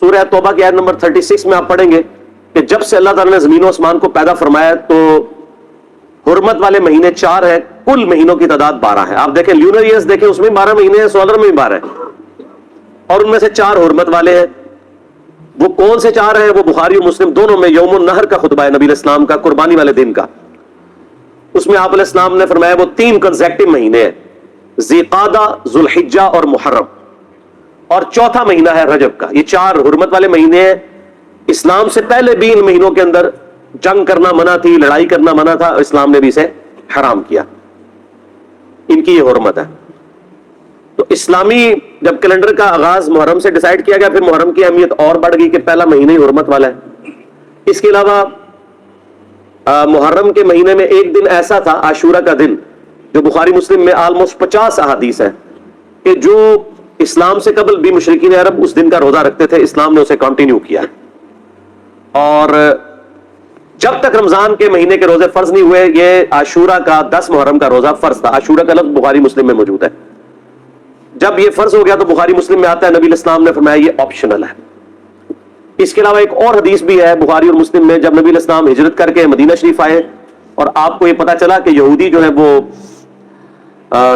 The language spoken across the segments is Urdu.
سورہ توبہ کی آیت نمبر 36 میں آپ پڑھیں گے کہ جب سے اللہ تعالیٰ نے زمین و آسمان کو پیدا فرمایا تو حرمت والے مہینے 4 ہیں، کل مہینوں کی تعداد 12 ہے۔ آپ دیکھیں لونر ایئرز دیکھیں، اس میں 12 مہینے ہیں، سولر میں بھی 12 ہیں، اور ان میں سے 4 حرمت والے ہیں۔ وہ کون سے 4 ہیں؟ وہ بخاری اور مسلم دونوں میں یوم النحر کا خطبہ ہے نبی علیہ السلام کا، قربانی والے دن کا۔ اس میں آپ علیہ السلام نے فرمایا وہ 3 کنزیکٹو مہینے ہیں، ذی قعدہ، ذو الحجہ اور محرم، اور چوتھا مہینہ ہے رجب کا۔ یہ 4 حرمت والے مہینے ہیں۔ اسلام سے پہلے بھی ان مہینوں کے اندر جنگ کرنا منع تھی، لڑائی کرنا منع تھا، اسلام نے بھی اسے حرام کیا۔ ان کی یہ حرمت ہے۔ تو اسلامی جب کیلنڈر کا آغاز محرم سے ڈیسائیڈ کیا گیا، پھر محرم کی اہمیت اور بڑھ گئی کہ پہلا مہینہ ہی حرمت والا ہے۔ اس کے علاوہ محرم کے مہینے میں ایک دن ایسا تھا، عاشورہ کا دن، جو بخاری مسلم میں آلموسٹ 50 احادیث ہے کہ جو اسلام سے قبل بھی مشرکین عرب اس دن کا روزہ رکھتے تھے، اسلام نے اسے کنٹینیو کیا۔ اور جب تک رمضان کے مہینے کے روزے فرض نہیں ہوئے، یہ عاشورہ کا 10 محرم کا روزہ فرض تھا۔ عاشورہ کا لفظ بخاری مسلم میں موجود ہے۔ جب یہ فرض ہو گیا تو بخاری مسلم میں آتا ہے، نبی علیہ السلام نے فرمایا یہ آپشنل ہے۔ اس کے علاوہ ایک اور حدیث بھی ہے بخاری اور مسلم میں، جب نبی علیہ السلام ہجرت کر کے مدینہ شریف آئے اور آپ کو یہ پتا چلا کہ یہودی جو ہے وہ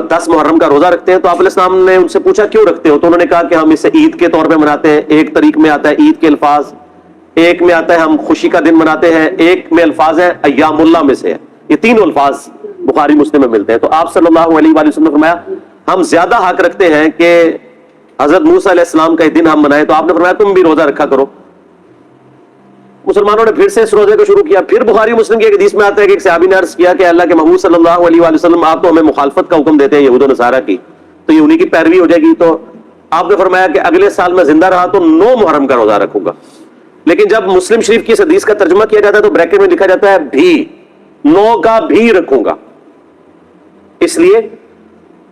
10 محرم کا روزہ رکھتے ہیں، تو آپ علیہ السلام نے ان سے پوچھا کیوں رکھتے ہو؟ تو انہوں نے کہا کہ ہم اسے عید کے طور پہ مناتے ہیں۔ ایک طریق میں آتا ہے عید کے الفاظ، ایک میں آتا ہے ہم خوشی کا دن مناتے ہیں، ایک میں الفاظ ہے ایام اللہ میں سے ہے۔ یہ تینوں الفاظ بخاری مسلم میں ملتے ہیں۔ تو آپ صلی اللہ علیہ وآلہ وسلم نے فرمایا ہم زیادہ حق رکھتے ہیں کہ حضرت موسیٰ علیہ السلام کا دن ہم منائیں، تو آپ نے فرمایا تم بھی روزہ رکھا کرو۔ مسلمانوں نے پھر سے اس روزے کو شروع کیا۔ پھر بخاری مسلم کی ایک حدیث میں آتا ہے کہ ایک صحابی نے عرض کیا کہ اللہ کے محبوب صلی اللہ علیہ وآلہ وسلم آپ تو ہمیں مخالفت کا حکم دیتے ہیں یہود و نصارہ کی، تو یہ انہی کی پیروی ہو جائے گی۔ تو آپ نے فرمایا کہ اگلے سال میں زندہ رہا تو 9 محرم کا روزہ رکھوں گا۔ لیکن جب مسلم شریف کی اس حدیث کا ترجمہ کیا جاتا ہے تو بریکٹ میں لکھا جاتا ہے بھی، 9 کا بھی رکھوں گا، اس لیے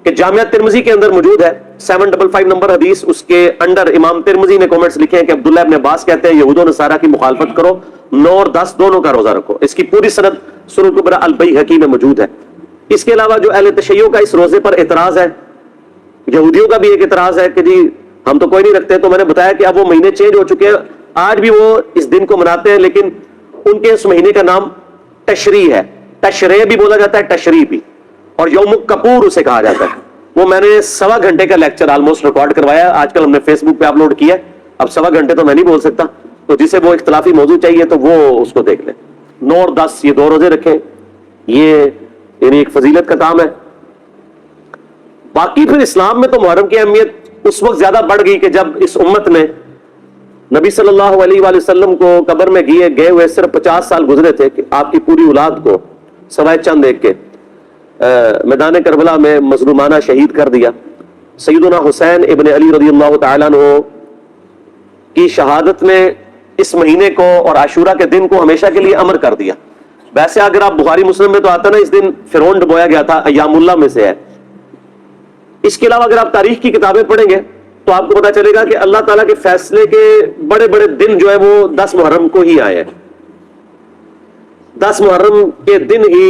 کہ جامعہ ترمذی کے اندر موجود ہے 755 نمبر حدیث، اس کے انڈر امام ترمذی نے کامنٹس لکھے ہیں کہ عبداللہ ابن عباس کہتے ہیں یہود و نصارہ کی مخالفت کرو، 9 اور 10 دونوں کا روزہ رکھو۔ اس کی پوری سند سنن الکبریٰ البیہقی میں موجود ہے۔ اس کے علاوہ جو اہل تشیع کا اس روزے پر اعتراض ہے، یہودیوں کا بھی ایک اعتراض ہے کہ جی ہم تو کوئی نہیں رکھتے، تو میں نے بتایا کہ اب وہ مہینے چینج ہو چکے ہیں، آج بھی وہ اس دن کو مناتے ہیں، لیکن ان کے اس مہینے کا نام تشریع ہے۔ تشریع بھی بولا جاتا ہے، تشریع بھی، اور یوم کپور اسے کہا جاتا ہے۔ وہ میں نے 1.25 گھنٹے کا لیکچر آلموسٹ ریکارڈ کروایا، آج کل ہم نے فیس بک پہ اپلوڈ کیا۔ اب 1.25 گھنٹے تو میں نہیں بول سکتا، تو جسے وہ اختلافی موضوع چاہیے تو وہ اس کو دیکھ لیں۔ 9 اور 10 یہ 2 روزے رکھیں، یہ یعنی ایک فضیلت کا کام ہے۔ باقی پھر اسلام میں تو محرم کی اہمیت اس وقت زیادہ بڑھ گئی کہ جب اس امت نے نبی صلی اللہ علیہ وآلہ وسلم کو قبر میں گئے ہوئے صرف 50 سال گزرے تھے کہ آپ کی پوری اولاد کو سوائے چند ایک کے میدان کربلا میں مظلومانہ شہید کر دیا۔ سیدنا حسین ابن علی رضی اللہ تعالیٰ عنہ کی شہادت نے اس مہینے کو اور عاشورہ کے دن کو ہمیشہ کے لیے امر کر دیا۔ ویسے اگر آپ بخاری مسلم میں تو آتا نا اس دن فرعون ڈبویا گیا تھا، ایام اللہ میں سے ہے۔ اس کے علاوہ اگر آپ تاریخ کی کتابیں پڑھیں گے تو آپ کو پتا چلے گا کہ اللہ تعالیٰ کے فیصلے کے بڑے بڑے دن جو ہے وہ 10 محرم کو ہی آئے ہیں۔ 10 محرم کے دن ہی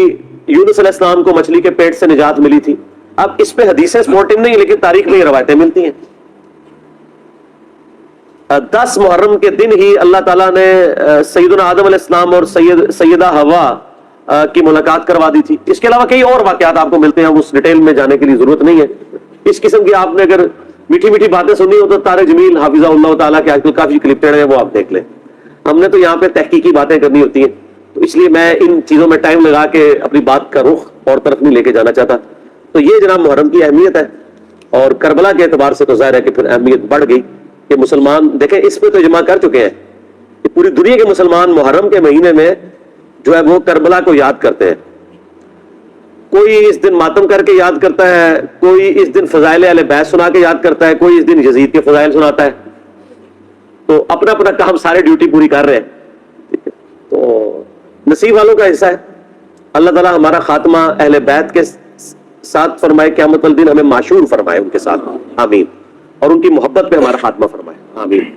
یونس علیہ السلام کو مچھلی کے پیٹ سے نجات ملی تھی۔ اب اس پہ حدیثیں سپورٹنگ نہیں، لیکن تاریخ میں یہ روایتیں ملتی ہیں۔ 10 محرم کے دن ہی اللہ تعالیٰ نے سیدنا آدم علیہ السلام اور سیدہ حوا کی ملاقات کروا دی تھی۔ اس کے علاوہ کئی اور واقعات آپ کو ملتے ہیں، اس ڈیٹیل میں جانے کے لیے ضرورت نہیں ہے۔ اس قسم کی آپ نے اگر میٹھی میٹھی باتیں سنی ہو تو طارق جمیل حافظہ اللہ تعالیٰ کے آج کل کافی کلپٹڈ ہیں، وہ آپ دیکھ لیں۔ ہم نے تو یہاں پہ تحقیقی باتیں کرنی ہوتی ہیں، تو اس لیے میں ان چیزوں میں ٹائم لگا کے اپنی بات کا رخ اور طرف نہیں لے کے جانا چاہتا۔ تو یہ جناب محرم کی اہمیت ہے، اور کربلا کے اعتبار سے تو ظاہر ہے کہ پھر اہمیت بڑھ گئی کہ مسلمان دیکھیں اس پہ تو اجماع کر چکے ہیں کہ پوری دنیا کے مسلمان محرم کے مہینے میں جو ہے وہ کربلا کو یاد کرتے ہیں۔ کوئی اس دن ماتم کر کے یاد کرتا ہے، کوئی اس دن فضائل اہل بیت سنا کے یاد کرتا ہے، کوئی اس دن یزید کے فضائل سناتا ہے۔ تو اپنا اپنا کام سارے ڈیوٹی پوری کر رہے ہیں، تو نصیب والوں کا حصہ ہے۔ اللہ تعالیٰ ہمارا خاتمہ اہل بیت کے ساتھ فرمائے، قیامت والدین ہمیں معشور فرمائے ان کے ساتھ، آمین، اور ان کی محبت پہ ہمارا خاتمہ فرمائے، آمین۔